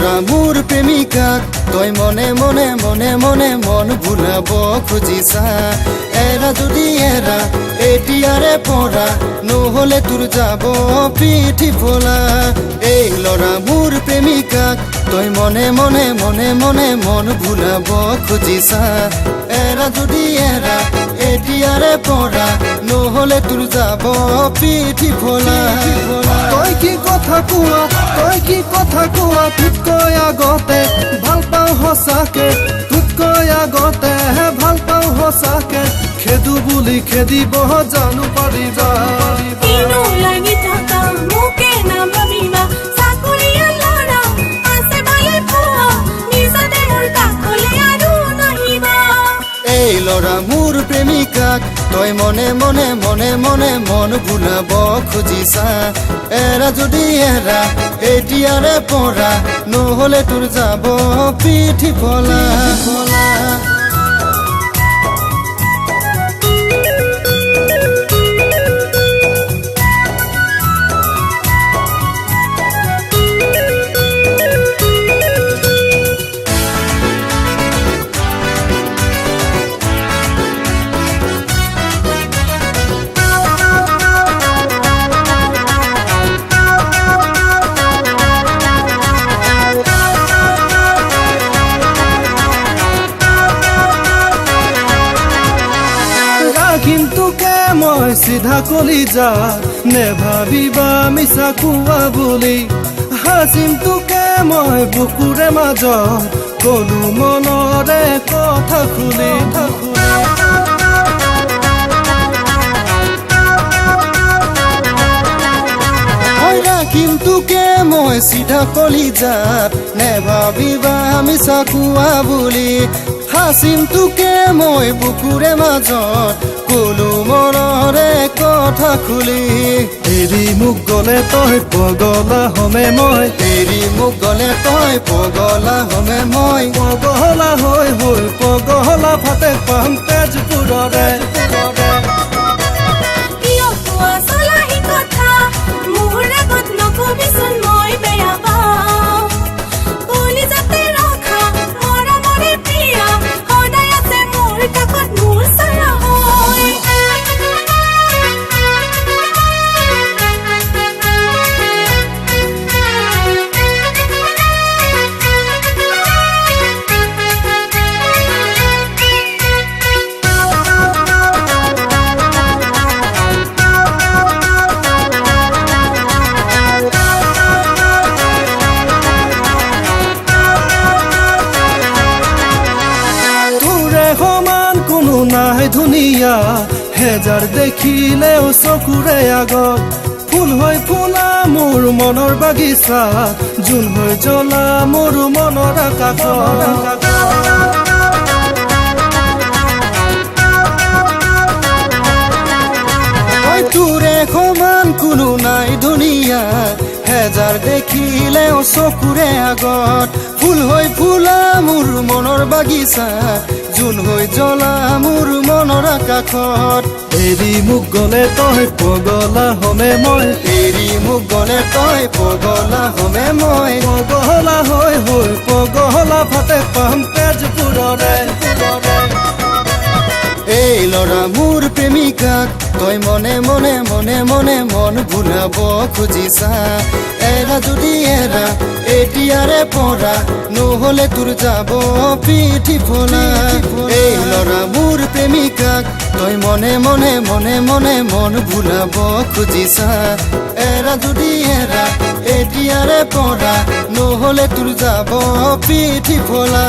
লৰা মোৰ প্ৰেমিকাক তই মনে মনে মনে মনে মন ভুলাব খুজিছা এৰা যদি এৰা এতিয়াৰে পৰা নহলে তোৰ যাব পিঠি ফলা এই লৰা মোৰ প্ৰেমিকাক তই মনে মনে মনে মনে মন ভুলাব খুজিছা এৰা যদি এৰা এতিয়াৰে পৰা নহলে তোৰ যাব পিঠি ফলা তই কি কথা কোৱা তোতকৈ আগতে ভাল পাওঁ সঁচাকে তোতকৈ আগতে ভাল পাওঁ সঁচাকে খেদু বুলি খেদিব জানো পাৰিবা কিনো লাগি থাকা মোকে নাভাবিবা চাকৰিয়া লৰা আছে ভালে পোৱা নিজতে মোৰ কাষলে আৰু নাহিবা এই লৰা মোৰ প্ৰেমিকাক তই মনে মনে মনে মনে মন ভুলাব খুজিছা এৰা যদি এৰা এতিয়াৰে পৰা নহলে তোৰ যাব পিঠি ফলা তোকে মই চিধা কলিজা নেভাবিবা মিছা কোৱা বুলি হাচিম তোকে মই বুকুৰে মাজত কলো মনৰে কথা খুলি তোকে মই চিধা কলিজাত নেভাবিবা মিছা কোৱা বুলি হাচিম তোকে মই বুকুৰে মাজত কলো মনৰে কথা খুলি এৰি মোক গলে তই পগলা হমে মই এৰি মোক গলে তই পগলা হমে মই পগলা হৈ পগলা ফাটে পাম তেজপুৰৰে কিয় কোৱা চলাহি কথা মোৰ আগত নকবিচোন মই বেয়া পাওঁ কলিজাতে ৰখা মৰমৰে প্ৰিয়া সদায় আছে মোৰ কাষত মোৰ ছায়া হৈ নাই ধুনীয়া হেজাৰ দেখিলেও চকুৰে আগত ফুল হৈ ফুলা মোৰ মনৰ বাগিচা জোন হৈ জ্বলা মোৰ মনৰ আকাশত তোৰে সমান কোনো নাই ধুনীয়া হেজাৰ দেখিলেও চকুৰে আগত ফুল হৈ ফুলা মোৰ মনৰ বাগিচা জোন হৈ জ্বলা মোৰ মনৰ আকাশত এৰি মোক গলে তই পগলা হমে মই এৰি মোক গলে তই পগলা হমে মই পগলা হৈ পগলা ফাটে পাম তেজপুৰৰে এই লৰা মোৰ প্ৰেমিকাক তই মনে মনে মনে মনে মন ভুলাব খুজিছা এৰা যদি এৰা এতিয়াৰে পৰা নহলে তোৰ যাব পিঠি ফলা এই লৰা মোৰ প্ৰেমিকাক তই মনে মনে মনে মনে মন ভুলাব খুজিছা এৰা যদি এৰা এতিয়াৰে পৰা নহলে তোৰ যাব পিঠি ফলা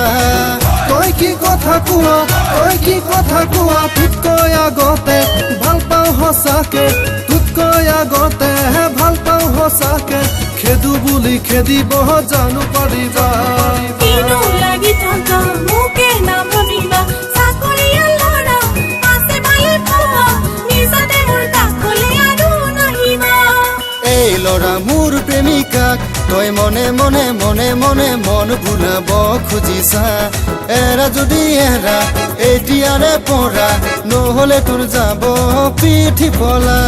তই কি কথা কোৱা তোতকৈ আগতে ভাল পাওঁ সঁচাকে তোতকৈ আগতে ভাল পাওঁ সঁচাকে খেদু বুলি খেদিব জানো পাৰিবা কিনো লাগি থাকা মোকে নাভাবিবা চাকৰিয়া লৰা আছে ভালে পোৱা নিজতে মোৰ কাষলে আৰু নাহিবা এই লৰা মোৰ প্ৰেমিকাক তই মনে মনে মনে মনে মন ভুলাব খুজিছা এৰা যদি এৰা এতিয়াৰে পৰা নহলে তোৰ যাব পিঠি ফলা